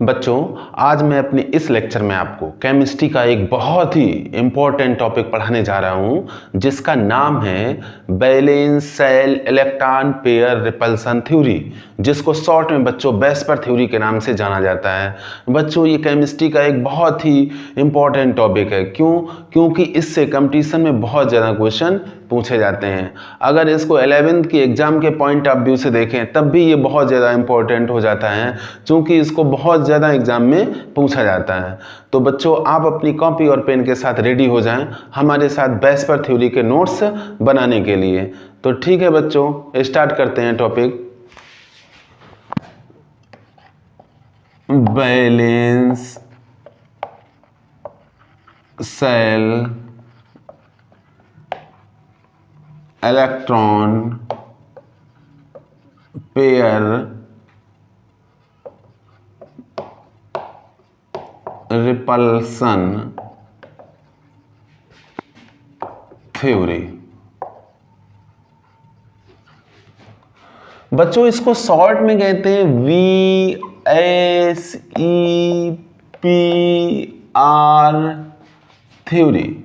बच्चों, आज मैं अपने इस लेक्चर में आपको केमिस्ट्री का एक बहुत ही इम्पोर्टेंट टॉपिक पढ़ाने जा रहा हूं, जिसका नाम है valence shell electron pair repulsion theory, जिसको शॉर्ट में बच्चों वेस्पर थ्योरी के नाम से जाना जाता है। बच्चों, ये केमिस्ट्री का एक बहुत ही इम्पोर्टेंट टॉपिक है। क्योंकि इससे कंपटीशन में बहुत ज़्यादा क्वेश्चन पूछे जाते हैं। अगर इसको 11th की एग्जाम के पॉइंट ऑफ व्यू से देखें तब भी ये बहुत ज़्यादा इंपॉर्टेंट हो जाता है, क्योंकि इसको बहुत ज़्यादा एग्जाम में पूछा जाता है। तो बच्चों, आप अपनी कॉपी और पेन के साथ रेडी हो जाएं हमारे साथ वेस्पर थ्योरी के नोट्स बनाने के लिए। तो ठीक है बच्चों, स्टार्ट करते हैं topic. Valence shell electron pair repulsion theory. बच्चों, इसको शॉर्ट में कहते हैं VSEPR थ्योरी।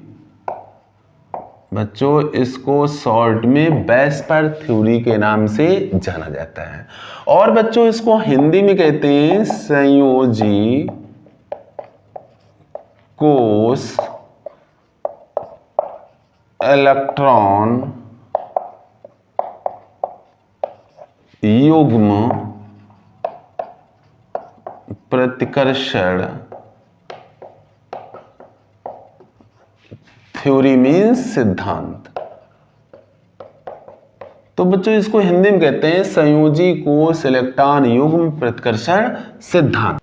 बच्चों, इसको शॉर्ट में वेस्पर थ्योरी के नाम से जाना जाता है। और बच्चों, इसको हिंदी में कहते हैं संयोजी कोष इलेक्ट्रॉन युग्म प्रतिकर्षण थ्योरी मीन्स सिद्धांत। तो बच्चों, इसको हिंदी में कहते हैं संयोजी कोष इलेक्ट्रॉन युग्म प्रतिकर्षण सिद्धांत।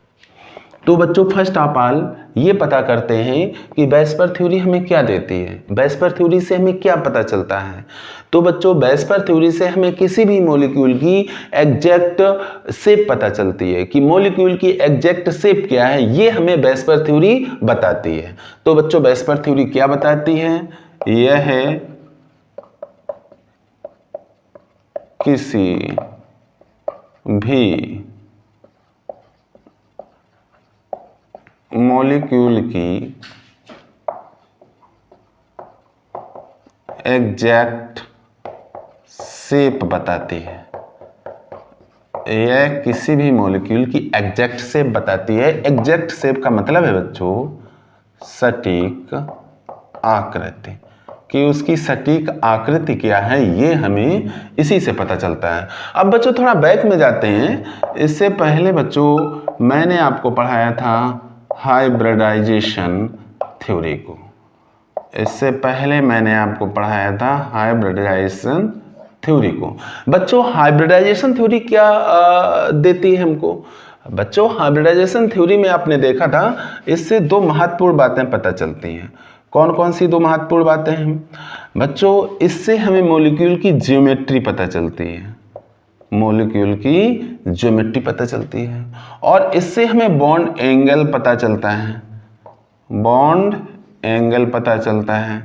तो बच्चों, फर्स्ट ऑफ ऑल ये पता करते हैं कि वेस्पर थ्योरी हमें क्या देती है, वेस्पर थ्योरी से हमें क्या पता चलता है। तो बच्चों, वेस्पर थ्योरी से हमें किसी भी मॉलिक्यूल की एग्जैक्ट शेप पता चलती है कि मॉलिक्यूल की एग्जैक्ट शेप क्या है, ये हमें वेस्पर थ्योरी बताती है। तो बच्चों, वेस्पर थ्योरी क्या बताती है? यह है किसी भी मॉलिक्यूल की एग्जैक्ट शेप बताती है। यह किसी भी मॉलिक्यूल की एग्जैक्ट शेप बताती है। एग्जैक्ट शेप का मतलब है बच्चों सटीक आकृति, कि उसकी सटीक आकृति क्या है, ये हमें इसी से पता चलता है। अब बच्चों, थोड़ा बैक में जाते हैं। इससे पहले बच्चों मैंने आपको पढ़ाया था हाइब्रिडाइजेशन थ्योरी को। इससे पहले मैंने आपको पढ़ाया था हाइब्रिडाइजेशन थ्योरी को। बच्चों, हाइब्रिडाइजेशन थ्योरी क्या देती है हमको? बच्चों, हाइब्रिडाइजेशन थ्योरी में आपने देखा था, इससे दो महत्वपूर्ण बातें पता चलती हैं। कौन कौन सी दो महत्वपूर्ण बातें हैं? बच्चों, इससे हमें मॉलिक्यूल की ज्योमेट्री पता चलती है, मॉलिक्यूल की ज्योमेट्री पता चलती है। और इससे हमें बॉन्ड एंगल पता चलता है, बॉन्ड एंगल पता चलता है।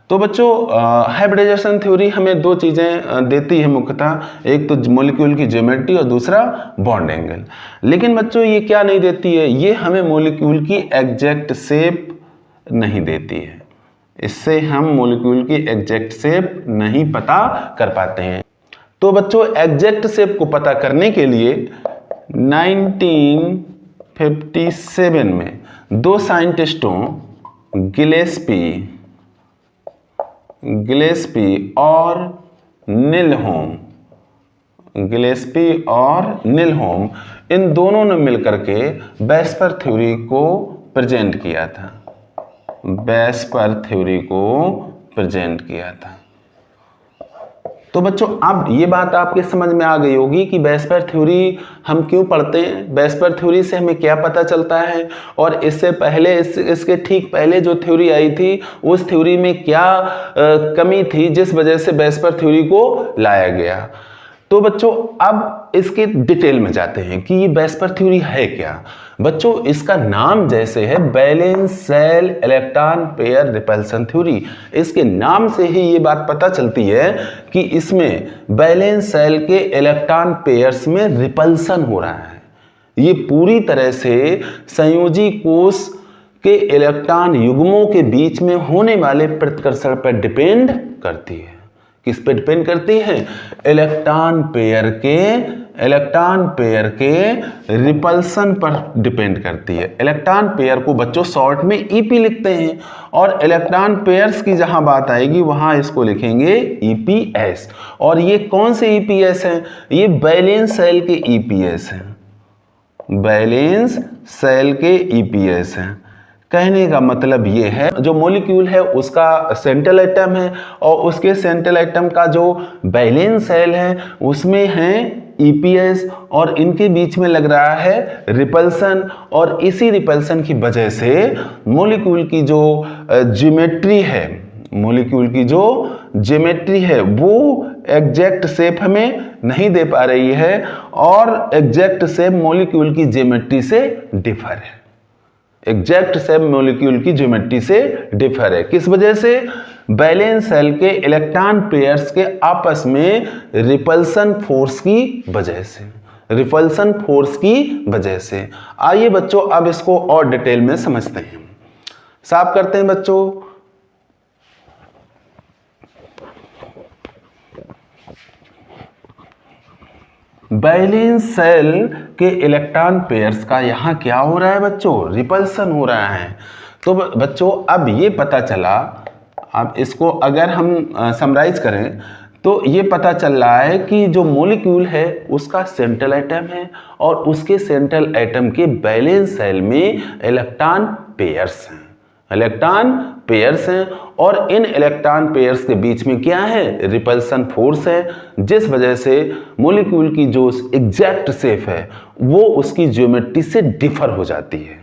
तो बच्चों, हाइब्रिडाइजेशन थ्योरी हमें दो चीज़ें देती है मुख्यतः, एक तो मॉलिक्यूल की ज्योमेट्री और दूसरा बॉन्ड एंगल। लेकिन बच्चों, ये क्या नहीं देती है? ये हमें मॉलिक्यूल की एग्जैक्ट शेप नहीं देती है। इससे हम मॉलिक्यूल की एग्जैक्ट शेप नहीं पता कर पाते हैं। तो बच्चों, एग्जैक्ट शेप को पता करने के लिए 1957 में दो साइंटिस्टों गिलेस्पी और निलहोम, इन दोनों ने मिलकर के वेस्पर थ्योरी को प्रेजेंट किया था। तो बच्चों, अब ये बात आपके समझ में आ गई होगी कि वेस्पर थ्योरी हम क्यों पढ़ते हैं, वेस्पर थ्योरी से हमें क्या पता चलता है, और इससे पहले इसके ठीक पहले जो थ्योरी आई थी उस थ्योरी में क्या कमी थी जिस वजह से वेस्पर थ्योरी को लाया गया। तो बच्चों, अब इसके डिटेल में जाते हैं कि ये वेस्पर थ्योरी है क्या। बच्चों, इसका नाम जैसे है valence shell electron pair repulsion theory, इसके नाम से ही ये बात पता चलती है कि इसमें वैलेंस शेल के इलेक्ट्रॉन पेयर्स में रिपल्सन हो रहा है। ये पूरी तरह से संयोजी कोष के इलेक्ट्रॉन युग्मों के बीच में होने वाले प्रतिकर्षण पर डिपेंड करती है। किस पे डिपेंड करती है? इलेक्ट्रॉन पेयर के रिपल्सन पर डिपेंड करती है। इलेक्ट्रॉन पेयर को बच्चों शॉर्ट में ईपी लिखते हैं, और इलेक्ट्रॉन पेयर्स की जहां बात आएगी वहां इसको लिखेंगे ईपीएस। और ये कौन से ईपीएस हैं? ये वैलेंस सेल के ईपीएस हैं, वैलेंस सेल के ईपीएस हैं। कहने का मतलब ये है, जो मॉलिक्यूल है उसका सेंट्रल एटम है, और उसके सेंट्रल एटम का जो वैलेंस सेल है उसमें है ईपीएस, और इनके बीच में लग रहा है रिपल्सन, और इसी रिपल्सन की वजह से मॉलिक्यूल की जो ज्योमेट्री है, मॉलिक्यूल की जो ज्योमेट्री है वो एग्जैक्ट शेप हमें नहीं दे पा रही है, और एग्जैक्ट शेप मॉलिक्यूल की ज्योमेट्री से डिफर है। एग्जैक्ट शेप मॉलिक्यूल की ज्योमेट्री से डिफर है। किस वजह से? वैलेंस सेल के इलेक्ट्रॉन पेयर्स के आपस में रिपल्सन फोर्स की वजह से, रिपल्सन फोर्स की वजह से। आइए बच्चों अब इसको और डिटेल में समझते हैं, साफ करते हैं बच्चों। वैलेंस सेल के इलेक्ट्रॉन पेयर्स का यहाँ क्या हो रहा है बच्चों? रिपल्सन हो रहा है। तो बच्चों अब ये पता चला, अब इसको अगर हम समराइज करें तो ये पता चल रहा है कि जो मॉलिक्यूल है उसका सेंट्रल एटम है, और उसके सेंट्रल एटम के वैलेंस सेल में इलेक्ट्रॉन पेयर्स हैं, इलेक्ट्रॉन पेयर्स हैं, और इन इलेक्ट्रॉन पेयर्स के बीच में क्या है? रिपल्सन फोर्स है, जिस वजह से मॉलिक्यूल की जो एग्जैक्ट शेप है वो उसकी ज्योमेट्री से डिफर हो जाती है।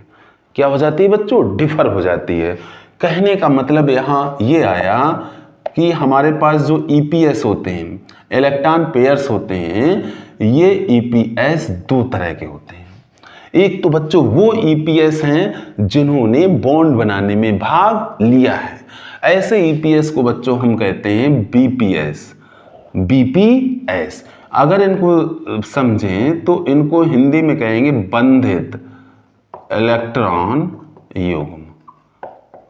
क्या हो जाती है बच्चों? डिफर हो जाती है। कहने का मतलब यहाँ ये आया कि हमारे पास जो ईपीएस होते हैं, इलेक्ट्रॉन पेयर्स होते हैं, ये ईपीएस दो तरह के होते हैं। एक तो बच्चों वो ईपीएस हैं जिन्होंने बॉन्ड बनाने में भाग लिया है, ऐसे ईपीएस को बच्चों हम कहते हैं बीपीएस, बीपीएस। अगर इनको समझें तो इनको हिंदी में कहेंगे बंधित इलेक्ट्रॉन युग्म,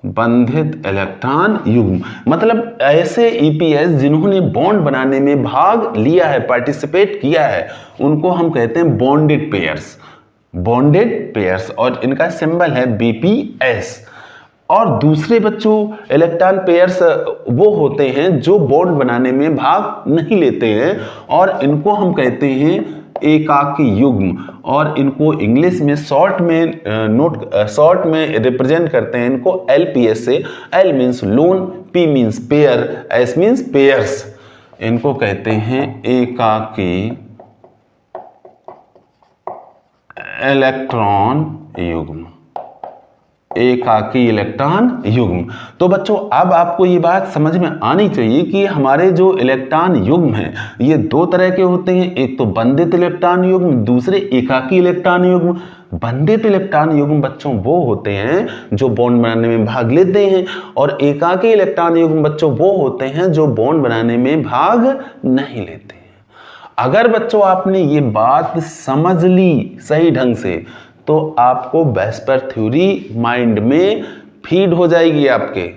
बंधित इलेक्ट्रॉन युग्म। मतलब ऐसे ईपीएस जिन्होंने बॉन्ड बनाने में भाग लिया है, पार्टिसिपेट किया है, उनको हम कहते हैं बॉन्डेड पेयर्स, बॉन्डेड पेयर्स, और इनका सिंबल है बीपीएस। और दूसरे बच्चों इलेक्ट्रॉन पेयर्स वो होते हैं जो बॉन्ड बनाने में भाग नहीं लेते हैं, और इनको हम कहते हैं एकाकी युग्म, और इनको इंग्लिश में शॉर्ट में रिप्रेजेंट करते हैं इनको एलपीएस से। L means loan, P means pair, S means pairs. इनको कहते हैं एकाकी इलेक्ट्रॉन युग्म, एकाकी इलेक्ट्रॉन युग्म। तो बच्चों अब आपको ये बात समझ में आनी चाहिए कि हमारे जो इलेक्ट्रॉन युग्म हैं ये दो तरह के होते हैं, एक तो बंधित इलेक्ट्रॉन युग्म, दूसरे एकाकी इलेक्ट्रॉन युग्म। बंधित इलेक्ट्रॉन युग्म बच्चों वो होते हैं जो बॉन्ड बनाने में भाग लेते हैं, और एकाकी इलेक्ट्रॉन युग्म बच्चों वो होते हैं जो बॉन्ड बनाने में भाग नहीं लेते हैं। अगर बच्चों आपने ये बात समझ ली सही ढंग से तो आपको वेस्पर थ्योरी माइंड में फीड हो जाएगी, आपके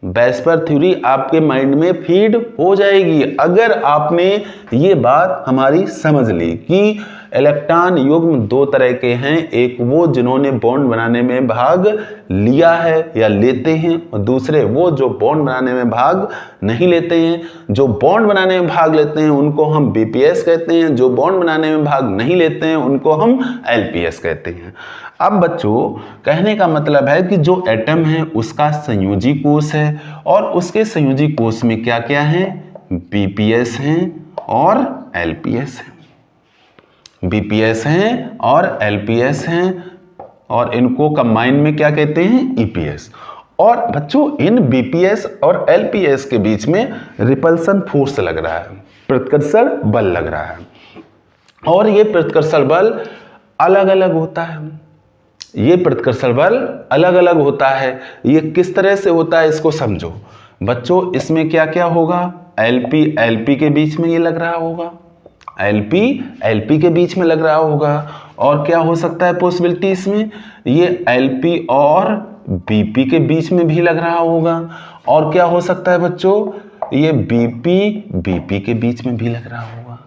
वेस्पर थ्योरी आपके माइंड में फीड हो जाएगी अगर आपने ये बात हमारी समझ ली कि इलेक्ट्रॉन युग्म दो तरह के हैं, एक वो जिन्होंने बॉन्ड बनाने में भाग लिया है या लेते हैं, और दूसरे वो जो बॉन्ड बनाने में भाग नहीं लेते हैं। जो बॉन्ड बनाने में भाग लेते हैं उनको हम बीपीएस कहते हैं, जो बॉन्ड बनाने में भाग नहीं लेते हैं उनको हम एलपीएस कहते हैं। अब बच्चों कहने का मतलब है कि जो एटम है उसका संयोजी कोष है, और उसके संयोजी कोष में क्या क्या है? बीपीएस हैं और एलपीएस हैं, बीपीएस हैं और एलपीएस हैं, और इनको कंबाइन में क्या कहते हैं? ईपीएस। और बच्चों इन बीपीएस और एलपीएस के बीच में रिपल्सन फोर्स लग रहा है, प्रतिकर्षण बल लग रहा है, और ये प्रतिकर्षण बल अलग अलग होता है। ये प्रतिकर्षण बल अलग अलग होता है। ये किस तरह से होता है इसको समझो बच्चों। इसमें क्या क्या होगा? एलपी एलपी के बीच में ये लग रहा होगा, एलपी एलपी के बीच में लग रहा होगा, और क्या हो सकता है पॉसिबिलिटी इसमें, ये एलपी और बीपी के बीच में भी लग रहा होगा। और क्या हो सकता है बच्चों, ये बीपी बीपी के बीच में भी लग रहा होगा।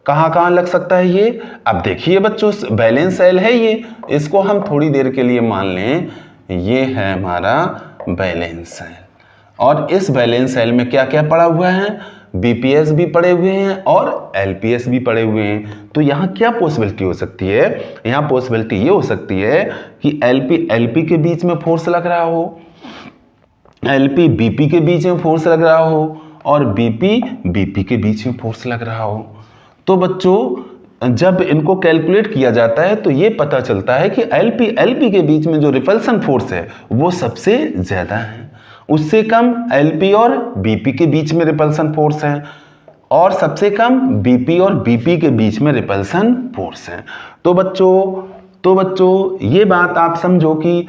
कहाँ कहाँ लग सकता है ये, अब देखिए बच्चों, बैलेंस सेल है ये, इसको हम थोड़ी देर के लिए मान लें ये है हमारा बैलेंस सेल। और इस बैलेंस सेल में क्या क्या पड़ा हुआ है, बीपीएस भी पड़े हुए हैं और एलपीएस भी पड़े हुए हैं। तो यहाँ क्या पॉसिबिलिटी हो सकती है, यहाँ पॉसिबिलिटी ये हो सकती है कि एलपी के बीच में फोर्स लग रहा हो, एलपी बीपी के बीच में फोर्स लग रहा हो और बीपी बीपी के बीच में फोर्स लग रहा हो। तो बच्चों जब इनको कैलकुलेट किया जाता है तो ये पता चलता है कि एलपी के बीच में जो रिपल्सन फोर्स है वो सबसे ज्यादा है, उससे कम एलपी और बीपी के बीच में रिपल्सन फोर्स है और सबसे कम बीपी और बीपी के बीच में रिपल्सन फोर्स है। तो बच्चों ये बात आप समझो कि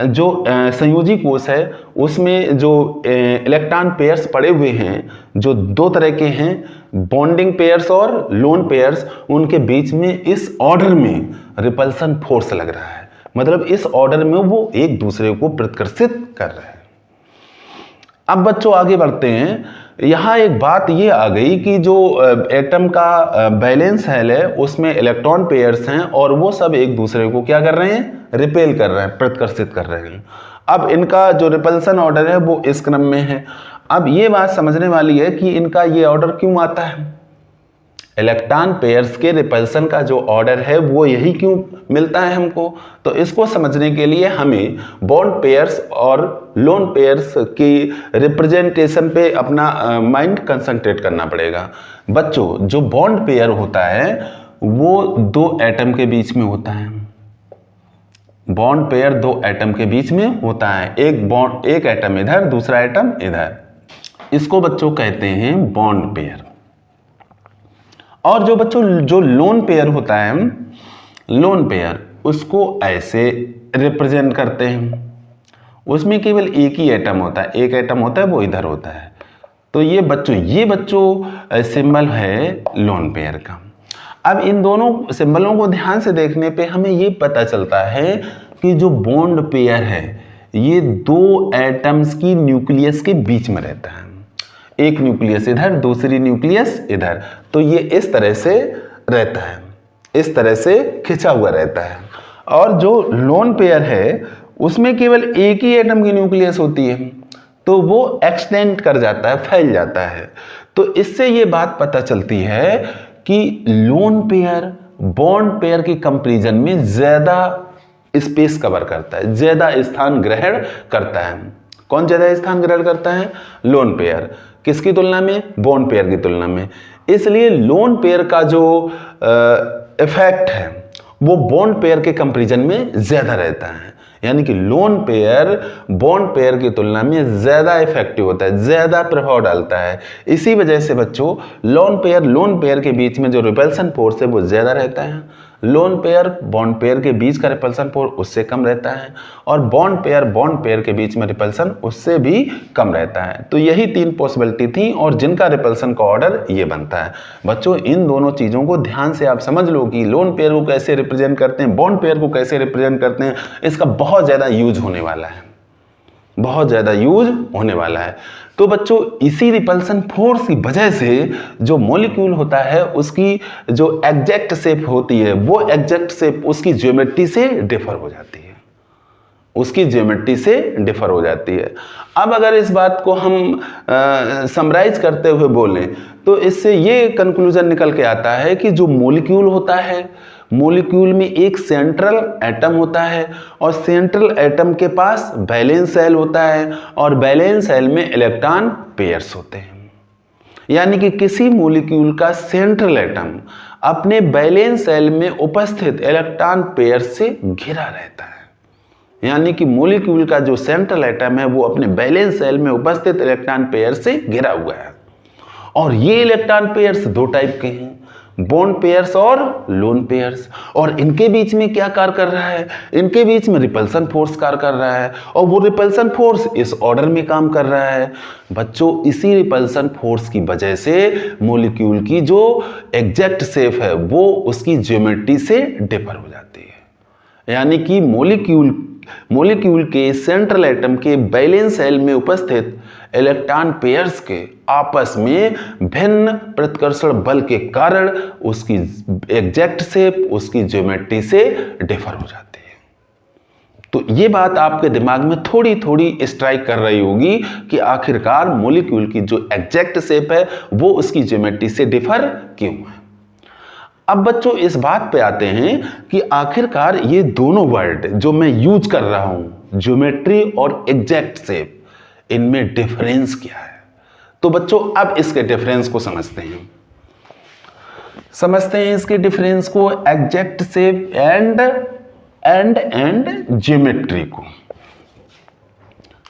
जो संयोजी कोश है उसमें जो इलेक्ट्रॉन पेयर्स पड़े हुए हैं, जो दो तरह के हैं, बॉन्डिंग पेयर्स और लोन पेयर्स, उनके बीच में इस ऑर्डर में रिपल्सन फोर्स लग रहा है। मतलब इस ऑर्डर में वो एक दूसरे को प्रतिकर्षित कर रहे हैं। अब बच्चों आगे बढ़ते हैं। यहाँ एक बात ये आ गई कि जो एटम का बैलेंस सेल है उसमें इलेक्ट्रॉन पेयर्स हैं और वो सब एक दूसरे को क्या कर रहे हैं, रिपेल कर रहे हैं, प्रतिकर्षित कर रहे हैं। अब इनका जो रिपल्सन ऑर्डर है वो इस क्रम में है। अब ये बात समझने वाली है कि इनका ये ऑर्डर क्यों आता है, इलेक्ट्रॉन पेयर्स के रिपल्सन का जो ऑर्डर है वो यही क्यों मिलता है हमको। तो इसको समझने के लिए हमें बॉन्ड पेयर्स और लोन पेयर्स की रिप्रेजेंटेशन पे अपना माइंड कंसंट्रेट करना पड़ेगा। बच्चों जो बॉन्ड पेयर होता है वो दो एटम के बीच में होता है, बॉन्ड पेयर दो एटम के बीच में होता है, एक एटम इधर दूसरा एटम इधर, इसको बच्चों कहते हैं बॉन्ड पेयर। और जो बच्चों जो लोन पेयर होता है, लोन पेयर उसको ऐसे रिप्रेजेंट करते हैं, उसमें केवल एक ही एटम होता है, एक एटम होता है वो इधर होता है। तो ये बच्चों सिंबल है लोन पेयर का। अब इन दोनों सिंबलों को ध्यान से देखने पे हमें ये पता चलता है कि जो बॉन्ड पेयर है ये दो एटम्स की न्यूक्लियस के बीच में रहता है, एक न्यूक्लियस इधर दूसरी न्यूक्लियस इधर। तो ये इस तरह से रहता है, इस तरह से खिंचा हुआ रहता है। और जो लोन पेयर है उसमें केवल एक ही एटम की न्यूक्लियस होती है, तो वो एक्सटेंड कर जाता है, फैल जाता है। तो इससे ये बात पता चलती है कि लोन पेयर बॉन्ड पेयर के कंपैरिजन में ज्यादा स्पेस कवर करता है, ज्यादा स्थान ग्रहण करता है। कौन ज्यादा स्थान ग्रहण करता है, लोन पेयर, किसकी तुलना में, बॉन्ड पेयर की तुलना में। इसलिए लोन पेयर का जो इफेक्ट है वो बॉन्ड पेयर के कंपैरिजन में ज्यादा रहता है, यानी कि लोन पेयर बॉन्ड पेयर की तुलना में ज्यादा इफेक्टिव होता है, ज्यादा प्रभाव डालता है। इसी वजह से बच्चों लोन पेयर के बीच में जो रिपल्सन फोर्स है वो ज्यादा रहता है, लोन पेयर बॉन्ड पेयर के बीच का रिपल्सन फोर्स उससे कम रहता है, और बॉन्ड पेयर के बीच में रिपल्सन उससे भी कम रहता है। तो यही तीन पॉसिबिलिटी थी और जिनका रिपल्सन का ऑर्डर ये बनता है। बच्चों इन दोनों चीज़ों को ध्यान से आप समझ लो कि लोन पेयर को कैसे रिप्रेजेंट करते हैं, बॉन्ड पेयर को कैसे रिप्रेजेंट करते हैं, इसका बहुत ज़्यादा यूज होने वाला है, बहुत ज़्यादा यूज होने वाला है। तो बच्चों इसी रिपल्सन फोर्स की वजह से जो मॉलिक्यूल होता है उसकी जो एग्जैक्ट शेप होती है वो एग्जैक्ट शेप उसकी ज्योमेट्री से डिफर हो जाती है, उसकी ज्योमेट्री से डिफर हो जाती है। अब अगर इस बात को हम समराइज करते हुए बोलें तो इससे ये कंक्लूजन निकल के आता है कि जो मॉलिक्यूल होता है, मॉलिक्यूल में एक सेंट्रल एटम होता है और सेंट्रल एटम के पास वैलेंस सेल होता है और वैलेंस सेल में इलेक्ट्रॉन पेयर्स होते हैं। यानी कि किसी मॉलिक्यूल का सेंट्रल एटम अपने वैलेंस सेल में उपस्थित इलेक्ट्रॉन पेयर से घिरा रहता है, यानी कि मॉलिक्यूल का जो सेंट्रल एटम है वो अपने वैलेंस सेल में उपस्थित इलेक्ट्रॉन पेयर से घिरा हुआ है। और ये इलेक्ट्रॉन पेयर्स दो टाइप के हैं, बॉन्ड पेयर्स और लोन पेयर्स। और इनके बीच में क्या कार्य कर रहा है, इनके बीच में रिपल्सन फोर्स कार्य कर रहा है, और वो रिपल्सन फोर्स इस ऑर्डर में काम कर रहा है। बच्चों इसी रिपल्सन फोर्स की वजह से मॉलिक्यूल की जो एग्जैक्ट शेप है वो उसकी ज्योमेट्री से डिफर हो जाती है। यानी कि मॉलिक्यूल के सेंट्रल एटम के वैलेंस शेल में उपस्थित इलेक्ट्रॉन पेयर्स के आपस में भिन्न प्रतिकर्षण बल के कारण उसकी एग्जैक्ट शेप उसकी ज्योमेट्री से डिफर हो जाती है। तो ये बात आपके दिमाग में थोड़ी थोड़ी स्ट्राइक कर रही होगी कि आखिरकार मॉलिक्यूल की जो एग्जैक्ट शेप है वो उसकी ज्योमेट्री से डिफर क्यों है। अब बच्चों इस बात पे आते हैं कि आखिरकार ये दोनों वर्ड जो मैं यूज कर रहा हूं, ज्योमेट्री और एग्जैक्ट शेप, इनमें डिफरेंस क्या है। तो बच्चों अब इसके डिफरेंस को समझते हैं इसके डिफरेंस को, एग्जैक्ट शेप एंड ज्योमेट्री को।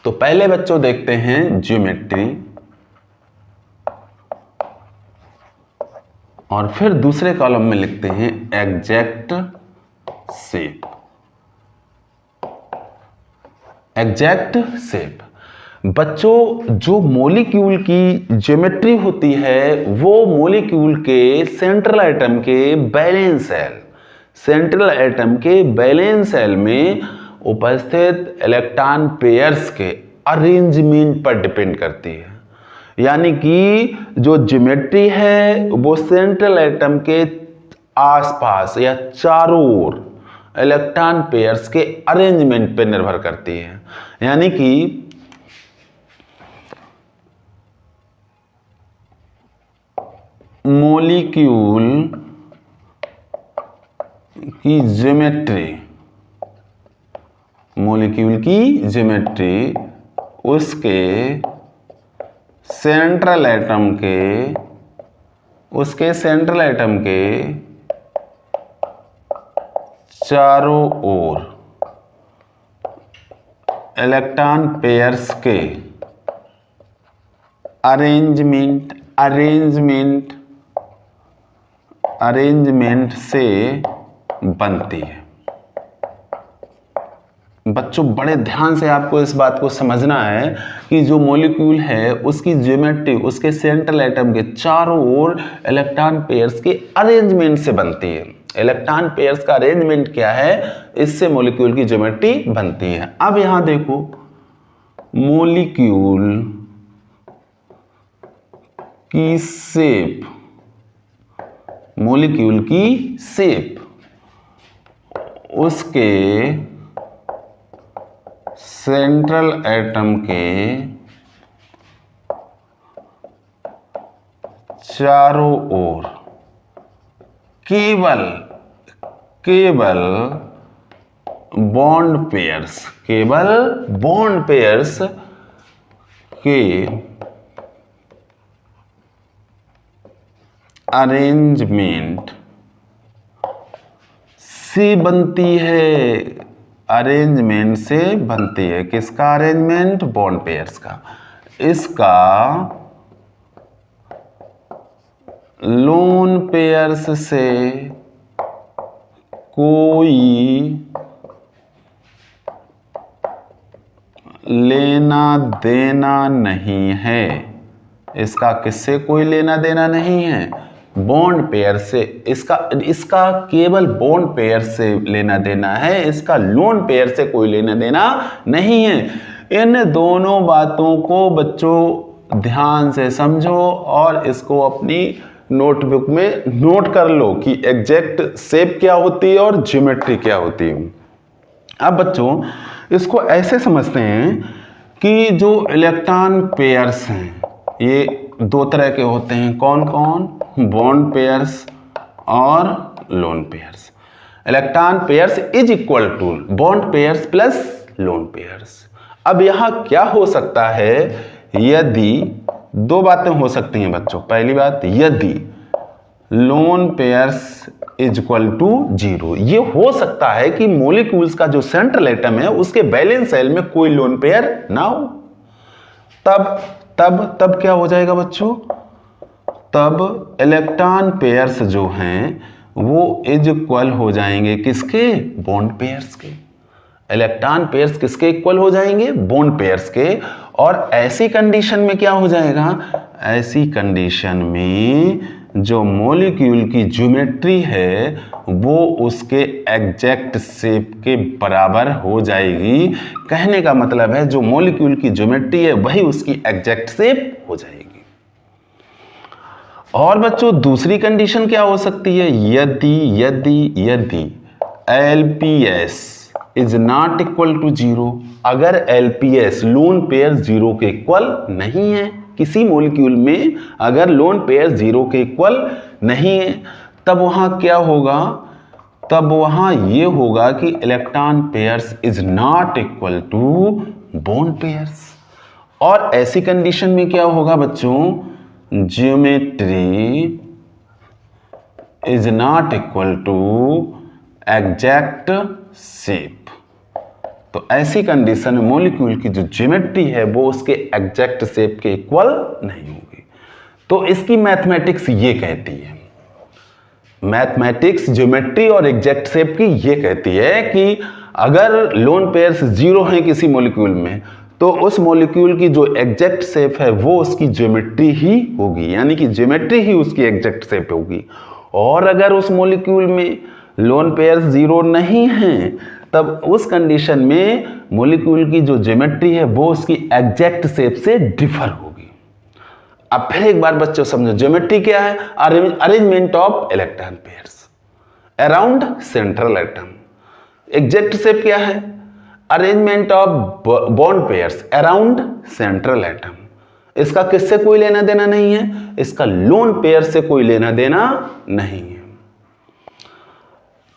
तो पहले बच्चों देखते हैं ज्योमेट्री, और फिर दूसरे कॉलम में लिखते हैं एग्जैक्ट शेप। एग्जैक्ट शेप बच्चों जो मॉलिक्यूल की ज्योमेट्री होती है वो मॉलिक्यूल के सेंट्रल एटम के बैलेंस शेल में उपस्थित इलेक्ट्रॉन पेयर्स के अरेंजमेंट पर डिपेंड करती है। यानी कि जो ज्योमेट्री है वो सेंट्रल एटम के आसपास या चारों ओर इलेक्ट्रॉन पेयर्स के अरेंजमेंट पर निर्भर करती है। यानी कि मॉलिक्यूल की ज्योमेट्री उसके सेंट्रल एटम के चारों ओर इलेक्ट्रॉन पेयर्स के अरेंजमेंट से बनती है। बच्चों बड़े ध्यान से आपको इस बात को समझना है कि जो मॉलिक्यूल है उसकी ज्योमेट्री उसके सेंट्रल एटम के चारों ओर इलेक्ट्रॉन पेयर्स के अरेंजमेंट से बनती है। इलेक्ट्रॉन पेयर्स का अरेंजमेंट क्या है, इससे मॉलिक्यूल की ज्योमेट्री बनती है। अब यहां देखो मॉलिक्यूल की शेप उसके सेंट्रल एटम के चारों ओर केवल बॉन्ड पेयर्स के अरेंजमेंट से बनती है। किसका अरेंजमेंट, बॉन्ड पेयर्स का। इसका लोन पेयर्स से कोई लेना देना नहीं है। इसका किससे कोई लेना देना नहीं है, बॉन्ड पेयर से। इसका केवल बॉन्ड पेयर से लेना देना है, इसका लोन पेयर से कोई लेना देना नहीं है। इन दोनों बातों को बच्चों ध्यान से समझो और इसको अपनी नोटबुक में नोट कर लो कि एग्जैक्ट शेप क्या होती है और ज्योमेट्री क्या होती है। अब बच्चों इसको ऐसे समझते हैं कि जो इलेक्ट्रॉन पेयर्स हैं ये दो तरह के होते हैं। कौन कौन, बॉन्ड पेयर्स और lone pairs. Electron pairs is equal to bond pairs plus lone pairs. अब यहां क्या हो सकता है, यदि दो बातें हो सकती हैं बच्चों। पहली बात, यदि lone pairs is equal to 0, ये हो सकता है कि मॉलिक्यूल्स का जो सेंट्रल एटम है उसके बैलेंस शेल में कोई लोन पेयर ना हो। तब क्या हो जाएगा बच्चों, तब इलेक्ट्रॉन पेयर्स जो हैं वो इज इक्वल हो जाएंगे किसके? बॉन्ड पेयर्स के। इलेक्ट्रॉन पेयर्स किसके इक्वल हो जाएंगे? बॉन्ड पेयर्स के। और ऐसी कंडीशन में क्या हो जाएगा? ऐसी कंडीशन में जो मॉलिक्यूल की ज्योमेट्री है वो उसके एग्जैक्ट शेप के बराबर हो जाएगी। कहने का मतलब है जो मॉलिक्यूल की ज्योमेट्री है वही उसकी एग्जैक्ट शेप हो जाएगी। और बच्चों दूसरी कंडीशन क्या हो सकती है? यदि LPS is not equal to 0, अगर LPS लोन पेयर 0 के इक्वल नहीं है, किसी मॉलिक्यूल में अगर लोन पेयर 0 के इक्वल नहीं है, तब वहां क्या होगा? तब वहां ये होगा कि electron pairs is not equal to bond pairs. और ऐसी कंडीशन में क्या होगा बच्चों? Geometry is not equal to exact shape. तो ऐसी कंडीशन में मॉलिक्यूल की जो ज्योमेट्री है वो उसके एग्जैक्ट शेप के इक्वल नहीं होगी। तो इसकी मैथमेटिक्स ये कहती है, मैथमेटिक्स ज्योमेट्री और एग्जैक्ट शेप की ये कहती है कि अगर लोन पेयर्स 0 हैं किसी मॉलिक्यूल में तो उस मॉलिक्यूल की जो एग्जैक्ट शेप है वो उसकी ज्योमेट्री ही होगी, यानी कि ज्योमेट्री ही उसकी एग्जैक्ट शेप होगी। और अगर उस मॉलिक्यूल में लोन पेयर्स 0 नहीं हैं तब उस कंडीशन में मॉलिक्यूल की जो ज्योमेट्री है वो उसकी एग्जैक्ट शेप से डिफर होगी। अब फिर एक बार बच्चों समझो, ज्योमेट्री क्या है? Arrangement of electron pairs around central atom. Exact shape क्या है? Arrangement of bond pairs around central atom. इसका किससे कोई लेना देना नहीं है? इसका लोन पेयर से कोई लेना देना नहीं है।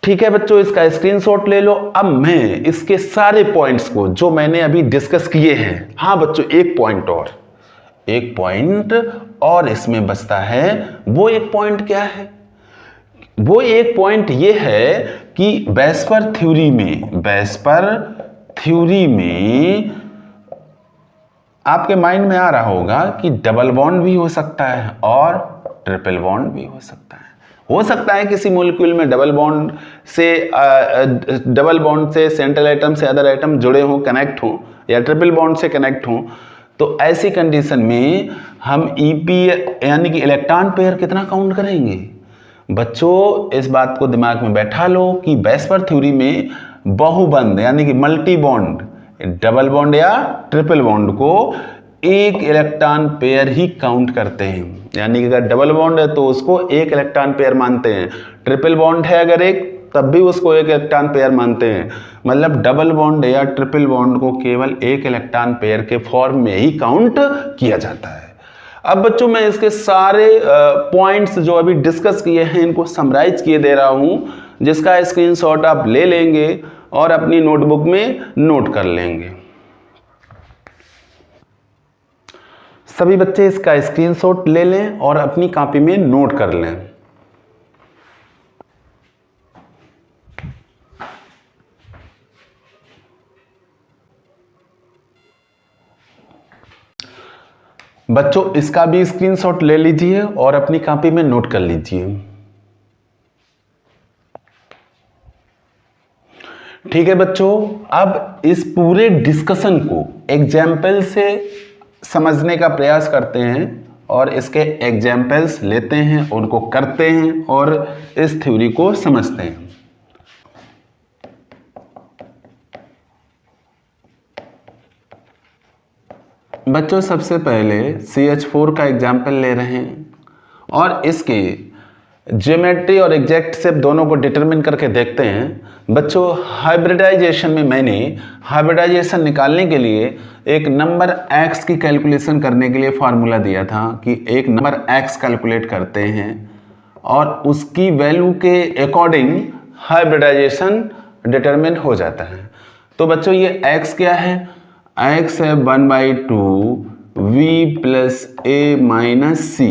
ठीक है बच्चों, इसका स्क्रीनशॉट ले लो। अब मैं इसके सारे पॉइंट्स को जो मैंने अभी डिस्कस किए हैं, हाँ बच्चों एक पॉइंट और इसमें बचता है। वो एक पॉइंट क्या है? वो एक पॉइंट ये है कि वेस्पर थ्योरी में आपके माइंड में आ रहा होगा कि डबल बॉन्ड भी हो सकता है और ट्रिपल बॉन्ड भी हो सकता है। हो सकता है किसी मॉलिक्यूल में डबल बॉन्ड से सेंट्रल एटम से अदर एटम जुड़े हों, कनेक्ट हों, या ट्रिपल बॉन्ड से कनेक्ट हों। तो ऐसी कंडीशन में हम EP यानी कि इलेक्ट्रॉन पेयर कितना काउंट करेंगे? बच्चों इस बात को दिमाग में बैठा लो कि वेस्पर थ्योरी में बहुबंध यानी कि मल्टी बॉन्ड, डबल बॉन्ड या ट्रिपल बॉन्ड को एक इलेक्ट्रॉन पेयर ही काउंट करते हैं। यानी कि अगर डबल बॉन्ड है तो उसको एक इलेक्ट्रॉन पेयर मानते हैं, ट्रिपल बॉन्ड है अगर एक तब भी उसको एक इलेक्ट्रॉन पेयर मानते हैं। मतलब डबल बॉन्ड या ट्रिपल बॉन्ड को केवल एक इलेक्ट्रॉन पेयर के फॉर्म में ही काउंट किया जाता है। अब बच्चों मैं इसके सारे पॉइंट्स जो अभी डिस्कस किए हैं इनको समराइज किए दे रहा हूं, जिसका स्क्रीनशॉट आप ले लेंगे और अपनी नोटबुक में नोट कर लेंगे। सभी बच्चे इसका स्क्रीनशॉट ले लें और अपनी कॉपी में नोट कर लें। बच्चों इसका भी स्क्रीनशॉट ले लीजिए और अपनी कॉपी में नोट कर लीजिए। ठीक है बच्चों, अब इस पूरे डिस्कशन को एग्जाम्पल से समझने का प्रयास करते हैं और इसके एग्जाम्पल्स लेते हैं, उनको करते हैं और इस थ्योरी को समझते हैं। बच्चों सबसे पहले CH4 का एग्जाम्पल ले रहे हैं और इसके ज्योमेट्री और एग्जैक्ट शेप दोनों को डिटरमिन करके देखते हैं। बच्चों हाइब्रिडाइजेशन में मैंने हाइब्रिडाइजेशन निकालने के लिए एक नंबर x की कैलकुलेशन करने के लिए फार्मूला दिया था कि एक नंबर x कैलकुलेट करते हैं और उसकी वैल्यू के अकॉर्डिंग हाइब्रिडाइजेशन डिटरमिन हो जाता है। तो बच्चों ये x क्या है? x है 1/2 v plus a minus c,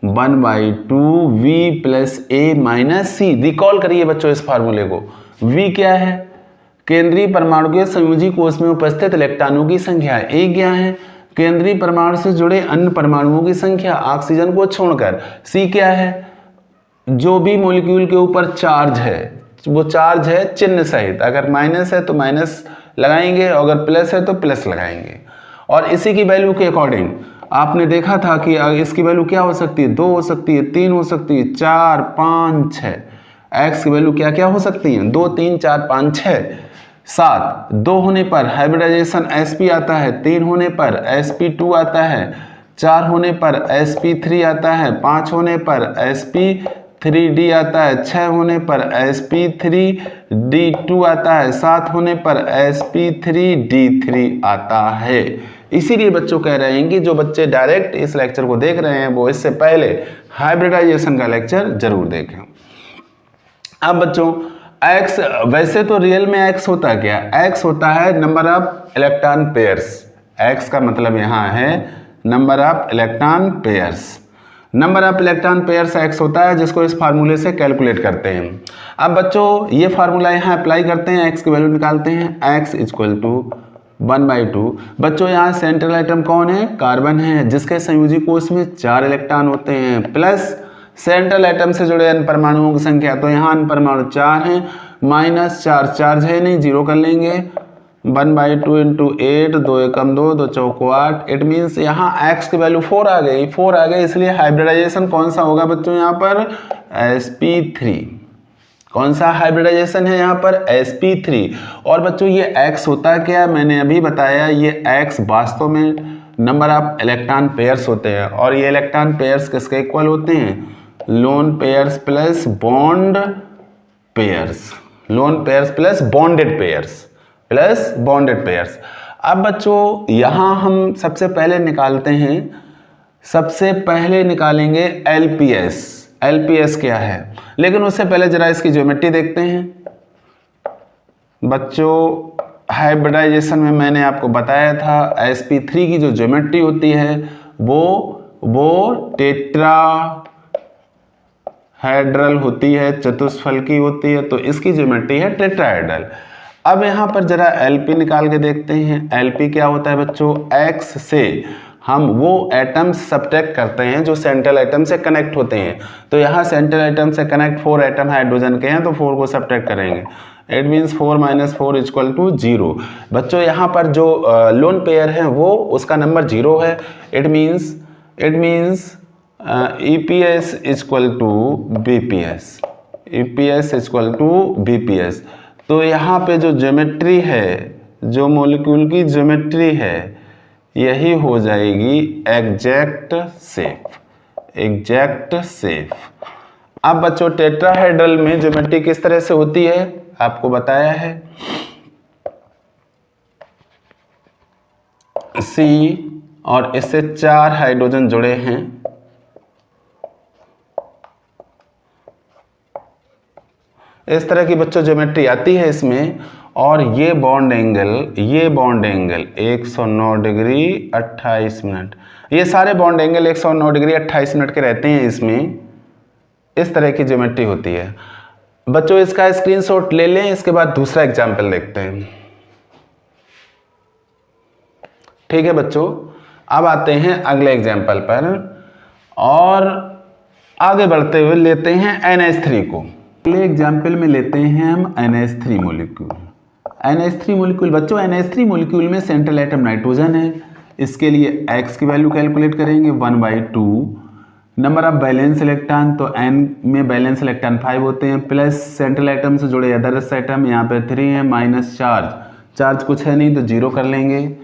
1/2 v plus a minus c। Recall करिए बच्चों इस फार्मूले को। v क्या है? केंद्रीय परमाणु के संयोजी कोष में उपस्थित इलेक्ट्रॉनों की संख्या। a क्या है? केंद्रीय परमाणु से जुड़े अन्य परमाणुओं की संख्या ऑक्सीजन को छोड़कर। सी क्या है? जो भी मॉलिक्यूल के ऊपर चार्ज है वो चार्ज है चिन्ह सहित, अगर माइनस है तो माइनस लगाएंगे, अगर प्लस है तो प्लस लगाएंगे। और इसी की वैल्यू के अकॉर्डिंग आपने देखा था कि इसकी वैल्यू क्या हो सकती है? 2 हो सकती है, 3 हो सकती है, 4, 5, 6। एक्स की वैल्यू क्या क्या हो सकती है? 2, 3, 4, 5, 6, 7। 2 होने पर हाइब्रिडाइजेशन sp आता है, 3 होने पर sp2 आता है, 4 होने पर sp3 आता है, 5 होने पर sp3d आता है, 6 होने पर sp3d2 आता है, 7 होने पर sp3d3 आता है। इसीलिए बच्चों कह रहे हैं कि जो बच्चे डायरेक्ट इस लेक्चर को देख रहे हैं वो इससे पहले हाइब्रिडाइजेशन का लेक्चर जरूर देखें। अब बच्चों x, वैसे तो रियल में x होता क्या? x होता है number of electron pairs. x का मतलब यहाँ है number of electron pairs. Number of electron pairs x होता है, जिसको इस फार्मूले से कैलकुलेट करते हैं। अब बच्चों ये फार्मूला यहाँ अप्लाई करते हैं, x की वैल्यू निकालते हैं, x इक्वल टू 1/2। बच्चों यहाँ सेंट्रल आइटम कौन है? कार्बन है, जिसके संयोजी कोष में 4 इलेक्ट्रॉन होते हैं, प्लस सेंट्रल एटम से जुड़े अन्य परमाणुओं की संख्या। तो यहाँ अन्य परमाणु 4 हैं, -4 चार्ज है नहीं, 0 कर लेंगे। 1/2 into 8, 2 Ekam 2, 2 choco 8। It means यहाँ x की वैल्यू 4 आ गई, 4 आ गई, इसलिए हाइब्रिडाइजेशन कौन सा होगा बच्चों? यहाँ पर sp3। कौन सा हाइब्रिडाइजेशन है यहाँ पर? sp3। और बच्चों ये x होता क्या? मैंने अभी बताया, ये x वास्तव में नंबर ऑफ इलेक्ट्रॉन पेयर्स होते हैं, और ये इलेक्ट्रॉन पेयर्स किसके इक्वल होते हैं? Lone pairs plus bond pairs, lone pairs plus bonded pairs. अब बच्चों यहाँ हम सबसे पहले निकालते हैं, सबसे पहले निकालेंगे LPS। LPS क्या है? लेकिन उससे पहले जरा इसकी ज्योमेट्री देखते हैं। बच्चों हाइब्रिडाइजेशन में मैंने आपको बताया था sp3 की जो ज्योमेट्री होती है वो टेट्राहेड्रल होती है, चतुष्फलकी होती है, तो इसकी ज्योमेट्री है टेट्राहेड्रल। अब यहाँ पर जरा LP निकाल के देखते हैं। LP क्या होता है बच्चों? X से हम वो एटम्स सब्ट्रैक्ट करते हैं जो सेंट्रल एटम से कनेक्ट होते हैं। तो यहाँ सेंट्रल एटम से कनेक्ट 4 एटम हाइड्रोजन के हैं, तो 4 को सब्ट्रैक्ट करेंगे। It means 4 - 4 equal to 0। बच्चों यहाँ पर जो लोन पेयर है वो उसका नंबर 0 है। It means EPS equal to BPS, EPS equal to BPS। तो यहाँ पे जो ज्योमेट्री है, जो मॉलिक्यूल की ज्योमेट्री है, यही हो जाएगी एग्जैक्ट शेप। अब बच्चों टेट्राहेड्रल में ज्योमेट्री किस तरह से होती है आपको बताया है। C और इससे 4 हाइड्रोजन जुड़े हैं, इस तरह की बच्चों ज्योमेट्री आती है इसमें। और ये बॉन्ड एंगल 109 डिग्री 28 मिनट, ये सारे बॉन्ड एंगल 109 डिग्री 28 मिनट के रहते हैं इसमें। इस तरह की ज्योमेट्री होती है बच्चों। इसका स्क्रीनशॉट ले लें, इसके बाद दूसरा एग्जाम्पल देखते हैं। ठीक है बच्चों, अब आते हैं अगले एग्जाम्पल पर और आगे बढ़ते हुए लेते हैं NH3 को। अगले एग्जाम्पल में लेते हैं हम NH3 मॉलिक्यूल। NH3 मॉलिक्यूल बच्चों, NH3 मॉलिक्यूल में सेंट्रल एटम नाइट्रोजन है। इसके लिए x की वैल्यू कैलकुलेट करेंगे 1/2। नंबर ऑफ बैलेंस इलेक्ट्रॉन, तो n में बैलेंस इलेक्ट्रॉन 5 होते हैं, प्लस सेंट्रल एटम से जुड़े अदर्स एटम यहाँ पे 3 है, माइनस चार्ज कुछ है नहीं तो 0 कर लेंगे।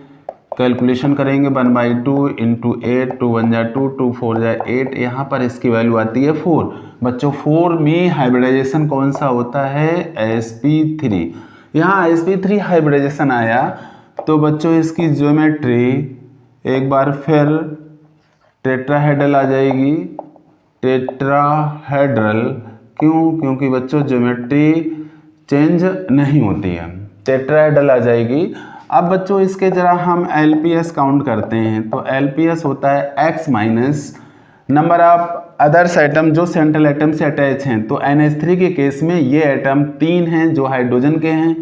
कैलकुलेशन करेंगे 1/2 इंटू 8, 2 1 जा 2, 2 4 जा 8, यहाँ पर इसकी वैल्यू आती है 4। बच्चों 4 में हाइब्रिडाइजेशन कौन सा होता है? sp3। यहाँ sp3 हाइब्रिडाइजेशन आया तो बच्चों इसकी ज्योमेट्री एक बार फिर टेट्राहेड्रल आ जाएगी। टेट्राहेड्रल क्यों? क्योंकि बच्चों ज्योमेट्री चेंज नहीं होती है, टेट्राहेड्रल आ जाएगी। अब बच्चों इसके जरा हम LPS काउंट करते हैं, तो LPS होता है x minus number of others atom जो सेंट्रल एटम से अटैच हैं। तो NH3 के केस में ये एटम 3 हैं जो हाइड्रोजन के हैं,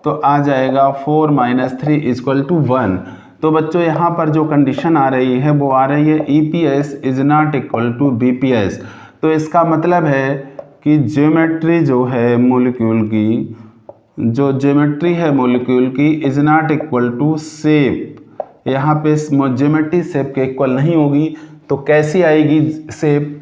तो आ जाएगा 4 - 3 इक्वल टू 1। तो तो बच्चों यहाँ पर जो कंडीशन आ रही है वो आ रही है EPS is not equal to BPS। तो इसका मतलब है कि ज्योमेट्री जो है मॉलिक्यूल की, जो ज्योमेट्री है मॉलिक्यूल की is not equal to shape. यहाँ पे ज्योमेट्री शेप के इक्वल नहीं होगी। तो कैसी आएगी शेप,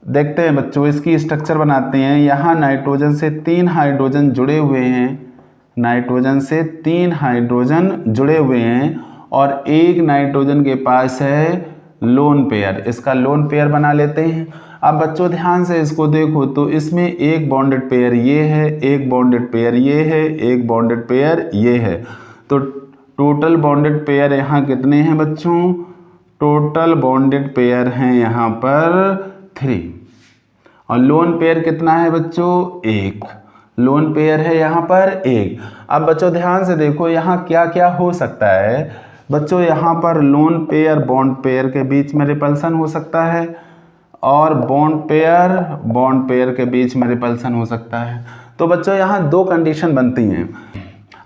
देखते हैं बच्चों। इसकी स्ट्रक्चर बनाते हैं। यहाँ नाइट्रोजन से 3 हाइड्रोजन जुड़े हुए हैं, नाइट्रोजन से 3 हाइड्रोजन जुड़े हुए हैं और एक नाइट्रोजन के पास है लोन पेयर। इसका लोन पेयर बना लेते हैं। अब बच्चों ध्यान से इसको देखो तो इसमें एक बॉन्डेड पेयर ये है, एक बॉन्डेड पेयर ये है, एक बॉन्डेड पेयर ये है। तो टोटल बॉन्डेड पेयर यहाँ कितने हैं बच्चों? टोटल बॉन्डेड पेयर हैं यहाँ पर 3 और लोन पेयर कितना है बच्चों? 1 लोन पेयर है यहाँ पर 1। अब बच्चों ध्यान से देखो यहाँ क्या क्या हो सकता है बच्चों। यहाँ पर लोन पेयर बॉन्ड पेयर के बीच में रिपल्सन हो सकता है और बॉन्ड पेयर के बीच में रिपल्सन हो सकता है। तो बच्चों यहाँ 2 कंडीशन बनती हैं।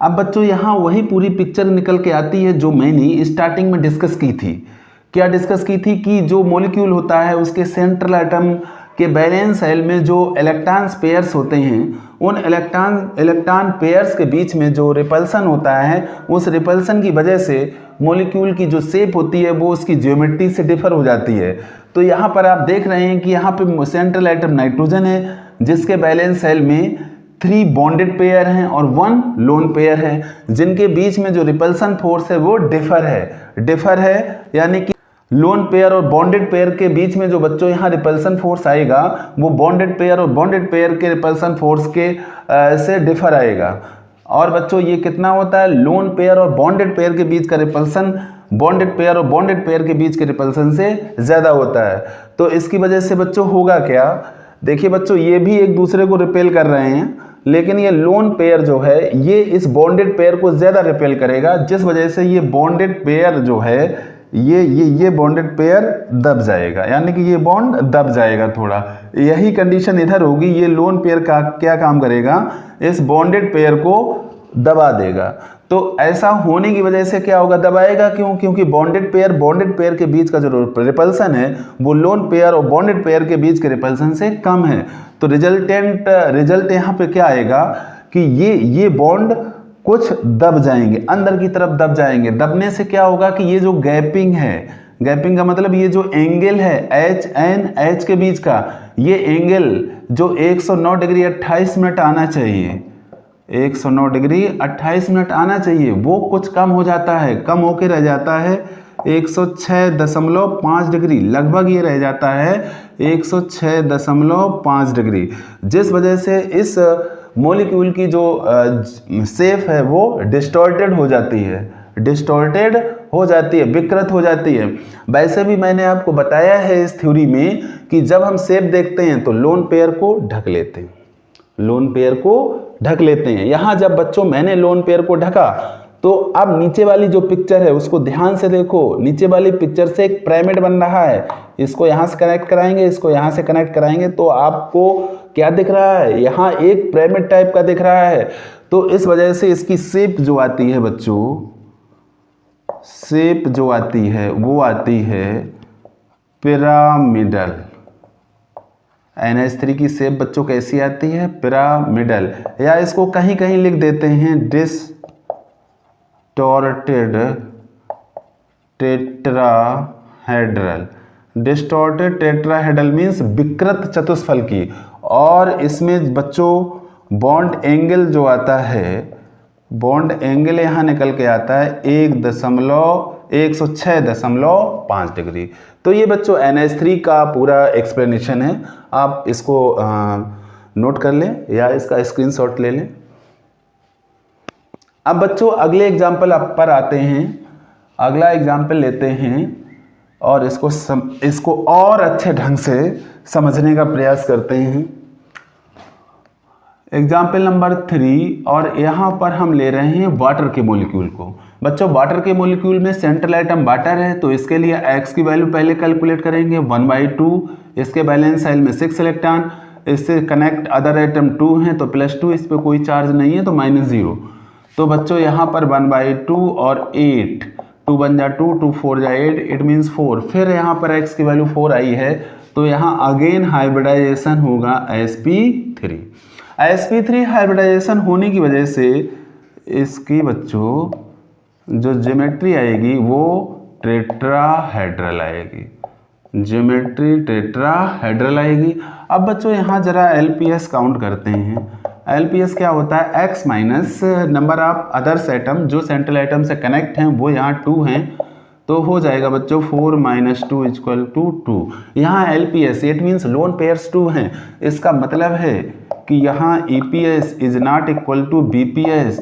अब बच्चों यहाँ वही पूरी पिक्चर निकल के आती है जो मैंने स्टार्टिंग में डिस्कस की थी। क्या डिस्कस की थी कि जो मॉलिक्यूल होता है उसके सेंट्रल एटम के वैलेंस शेल में जो इलेक्ट्रॉन पेयर्स होते हैं, उन इलेक्ट्रॉन पेयर्स के बीच में जो रिपल्सन होता है, उस रिपल्सन की वजह से मॉलिक्यूल की जो शेप होती है वो उसकी ज्योमेट्री से डिफर हो जाती है। तो यहाँ पर आप देख रहे हैं कि यहाँ पे सेंट्रल एटम नाइट्रोजन है जिसके वैलेंस शेल में 3 बॉन्डेड पेयर हैं और 1 लोन पेयर है, जिनके बीच में जो रिपल्सन फोर्स है वो डिफर है। यानी कि लोन पेयर और बॉन्डेड पेयर के बीच में जो बच्चों यहाँ रिपल्सन फोर्स आएगा वो बॉन्डेड पेयर और बॉन्डेड पेयर के रिपल्सन फोर्स के से डिफर आएगा। और बच्चों ये कितना होता है? लोन पेयर और बॉन्डेड पेयर के बीच का रिपल्सन बॉन्डेड पेयर और बॉन्डेड पेयर के बीच के रिपल्सन से ज़्यादा होता है। तो इसकी वजह से बच्चों होगा क्या? देखिए बच्चों ये भी एक दूसरे को रिपेल कर रहे हैं, लेकिन ये लोन पेयर जो है ये इस बॉन्डेड पेयर को ज़्यादा रिपेल करेगा, जिस वजह से ये बॉन्डेड पेयर जो है ये बॉन्डेड पेयर दब जाएगा, यानी कि ये बॉन्ड दब जाएगा थोड़ा। यही कंडीशन इधर होगी। ये लोन पेयर का क्या काम करेगा? इस बॉन्डेड पेयर को दबा देगा। तो ऐसा होने की वजह से क्या होगा? दबाएगा क्यों? क्योंकि बॉन्डेड पेयर के बीच का जो रिपल्सन है वो लोन पेयर और बॉन्डेड पेयर के बीच के रिपल्सन से कम है। तो रिजल्ट यहाँ पे क्या आएगा कि ये बॉन्ड कुछ दब जाएंगे, अंदर की तरफ दब जाएंगे। दबने से क्या होगा कि ये जो गैपिंग है, गैपिंग का मतलब ये जो एंगल है H के बीच का, ये एंगल जो 109 डिग्री 28 मिनट आना चाहिए, 109 डिग्री 28 मिनट आना चाहिए, वो कुछ कम हो जाता है, कम होके रह जाता है 106.5 डिग्री, लगभग ये रह जाता है 106.5 डिग्री, जिस वजह से इस मॉलिक्यूल की जो शेप है वो डिस्टॉर्टेड हो जाती है, विकृत हो जाती है। वैसे भी मैंने आपको बताया है इस थ्योरी में कि जब हम शेप देखते हैं तो लोन पेयर को ढक लेते हैं, यहाँ जब बच्चों मैंने लोन पेयर को ढका तो अब नीचे वाली जो पिक्चर है उसको ध्यान से देखो। नीचे वाली पिक्चर से एक पिरामिड बन रहा है, इसको यहाँ से कनेक्ट कराएंगे, इसको यहाँ से कनेक्ट कराएंगे तो आपको क्या दिख रहा है? यहाँ एक पिरामिड टाइप का दिख रहा है। तो इस वजह से इसकी शेप जो आती है बच्चों, शेप जो आती है वो आती है पिरामिडल। NH3 की शेप बच्चों कैसी आती है? पिरामिडल, या इसको कहीं कहीं लिख देते हैं डिस्टॉर्टेड टेट्राहेड्रल मीन्स विकृत चतुष्फल की। और इसमें बच्चों बॉन्ड एंगल जो आता है, बॉन्ड एंगल यहाँ निकल के आता है 106.5 डिग्री। तो ये बच्चों NH3 का पूरा एक्सप्लेनेशन है, आप इसको नोट कर लें या इसका स्क्रीनशॉट ले लें। अब बच्चों अगले एग्जाम्पल पर आते हैं। अगला एग्जाम्पल लेते हैं और इसको और अच्छे ढंग से समझने का प्रयास करते हैं। एग्जाम्पल नंबर 3, और यहाँ पर हम ले रहे हैं वाटर के मॉलिक्यूल को। बच्चों वाटर के मॉलिक्यूल में सेंट्रल आइटम वाटर है, तो इसके लिए x की वैल्यू पहले कैलकुलेट करेंगे 1/2। इसके बैलेंस साइड में 6 इलेक्ट्रॉन, इससे कनेक्ट अदर आइटम 2 हैं तो +2, इस पर कोई चार्ज नहीं है तो -0। तो बच्चों यहाँ पर 1/2 और 8 2 बन जा 2, 2 4 जा 8, इट मीन्स 4। फिर यहाँ पर x की वैल्यू 4 आई है तो यहाँ अगेन हाइब्रिडाइजेशन होगा sp3। sp3 हाइब्रिडाइजेशन होने की वजह से इसकी बच्चों जो ज्योमेट्री आएगी वो टेट्राहेड्रल आएगी, ज्योमेट्री टेट्राहेड्रल आएगी। अब बच्चों यहाँ जरा LPS काउंट करते हैं। LPS क्या होता है, x minus number of others atom जो सेंट्रल एटम से कनेक्ट हैं वो यहाँ 2 हैं, तो हो जाएगा बच्चों 4 माइनस 2 इक्वल टू 2। यहाँ LPS it means lone pairs 2 हैं, इसका मतलब है कि यहाँ EPS is not equal to BPS।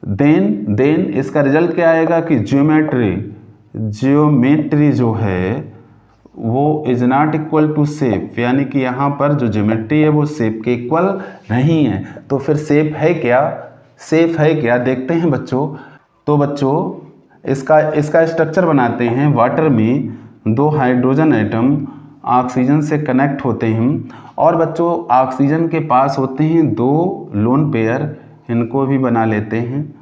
Then इसका रिजल्ट क्या आएगा कि ज्योमेट्री जो है वो is not equal to shape, यानी कि यहाँ पर जो ज्योमेट्री है वो शेप के इक्वल नहीं है। तो फिर शेप है क्या, शेप है क्या, देखते हैं बच्चों। तो बच्चों इसका स्ट्रक्चर बनाते हैं। वाटर में 2 हाइड्रोजन एटम ऑक्सीजन से कनेक्ट होते हैं और बच्चों ऑक्सीजन के पास होते हैं 2 लोन पेयर, इनको भी बना लेते हैं।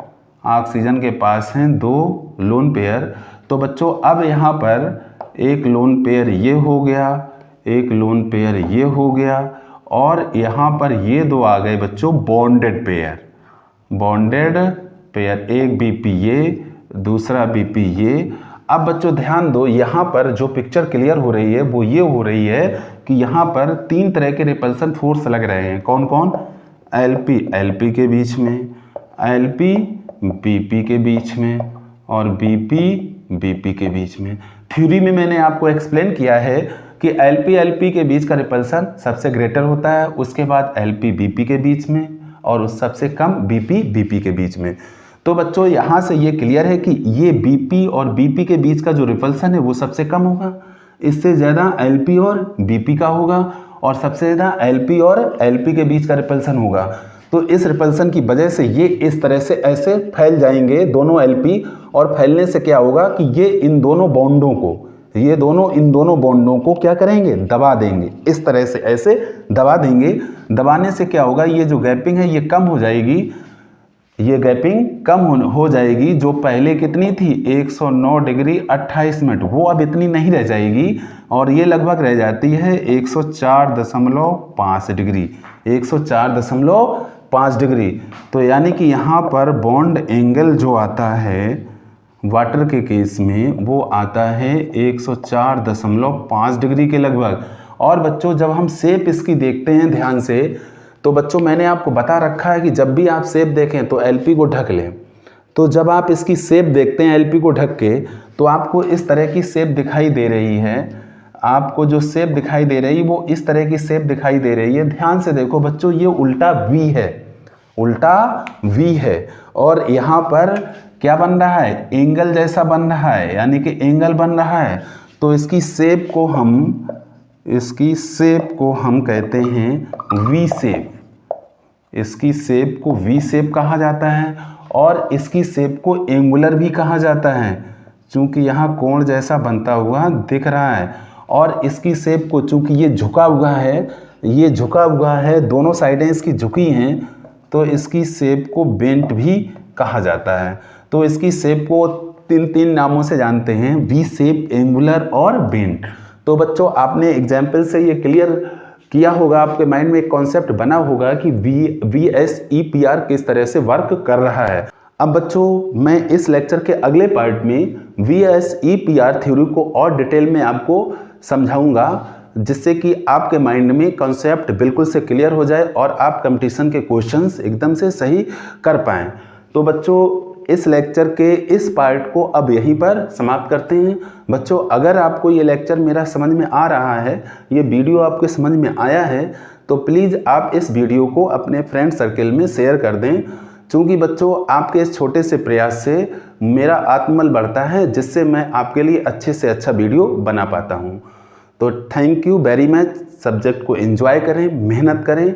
ऑक्सीजन के पास हैं 2 लोन पेयर। तो बच्चों अब यहाँ पर एक लोन पेयर ये हो गया, एक लोन पेयर ये हो गया और यहाँ पर ये 2 आ गए बच्चों बॉन्डेड पेयर, बॉन्डेड पेयर, एक BP ये, दूसरा BP ये। अब बच्चों ध्यान दो, यहाँ पर जो पिक्चर क्लियर हो रही है वो ये हो रही है कि यहाँ पर 3 तरह के रिपल्सन फोर्स लग रहे हैं। कौन कौन, LP के बीच में, LP BP के बीच में और BP के बीच में। थ्योरी में मैंने आपको एक्सप्लेन किया है कि LP के बीच का रिपल्सन सबसे ग्रेटर होता है, उसके बाद LP BP के बीच में और उस सबसे कम BP के बीच में। तो बच्चों यहाँ से ये क्लियर है कि ये BP और BP के बीच का जो रिपल्सन है वो सबसे कम होगा, इससे ज़्यादा LP और BP का होगा और सबसे ज़्यादा LP और LP के बीच का रिपल्सन होगा। तो इस रिपल्सन की वजह से ये इस तरह से ऐसे फैल जाएंगे दोनों LP, और फैलने से क्या होगा कि ये इन दोनों बॉन्डों को, ये दोनों इन दोनों बॉन्डों को क्या करेंगे, दबा देंगे, इस तरह से ऐसे दबा देंगे। दबाने से क्या होगा, ये जो गैपिंग है ये कम हो जाएगी, ये गैपिंग कम हो जाएगी। जो पहले कितनी थी 109 डिग्री 28 मिनट, वो अब इतनी नहीं रह जाएगी और ये लगभग रह जाती है 104.5 डिग्री, 104.5 डिग्री। तो यानी कि यहाँ पर बॉन्ड एंगल जो आता है वाटर के केस में वो आता है 104.5 डिग्री के लगभग। और बच्चों जब हम शेप इसकी देखते हैं ध्यान से, तो बच्चों मैंने आपको बता रखा है कि जब भी आप शेप देखें तो LP को ढक लें। तो जब आप इसकी शेप देखते हैं LP को ढक के, तो आपको इस तरह की शेप दिखाई दे रही है। आपको जो शेप दिखाई दे रही है वो इस तरह की शेप दिखाई दे रही है। ध्यान से देखो बच्चों, ये उल्टा V है, उल्टा V है और यहाँ पर क्या बन रहा है, एंगल जैसा बन रहा है, यानी कि एंगल बन रहा है। तो इसकी शेप को हम कहते हैं V शेप। इसकी शेप को V शेप कहा जाता है और इसकी शेप को एंगुलर भी कहा जाता है, क्योंकि यहाँ कोण जैसा बनता हुआ दिख रहा है। और इसकी शेप को, चूँकि ये झुका हुआ है, ये झुका हुआ है, दोनों साइडें इसकी झुकी हैं, तो इसकी शेप को बेंट भी कहा जाता है। तो इसकी शेप को तीन नामों से जानते हैं, V शेप, एंगुलर और बेंट। तो बच्चों आपने एग्जाम्पल से ये क्लियर किया होगा, आपके माइंड में एक कॉन्सेप्ट बना होगा कि VSEPR किस तरह से वर्क कर रहा है। अब बच्चों मैं इस लेक्चर के अगले पार्ट में VSEPR थ्योरी को और डिटेल में आपको समझाऊंगा, जिससे कि आपके माइंड में कॉन्सेप्ट बिल्कुल से क्लियर हो जाए और आप कंपटीशन के क्वेश्चंस एकदम से सही कर पाएँ। तो बच्चों इस लेक्चर के इस पार्ट को अब यहीं पर समाप्त करते हैं। बच्चों अगर आपको ये लेक्चर मेरा समझ में आ रहा है, ये वीडियो आपके समझ में आया है, तो प्लीज़ आप इस वीडियो को अपने फ्रेंड सर्कल में शेयर कर दें, क्योंकि बच्चों आपके इस छोटे से प्रयास से मेरा आत्मबल बढ़ता है, जिससे मैं आपके लिए अच्छे से अच्छा वीडियो बना पाता हूँ। तो thank you very much. Subject को एंजॉय करें, मेहनत करें।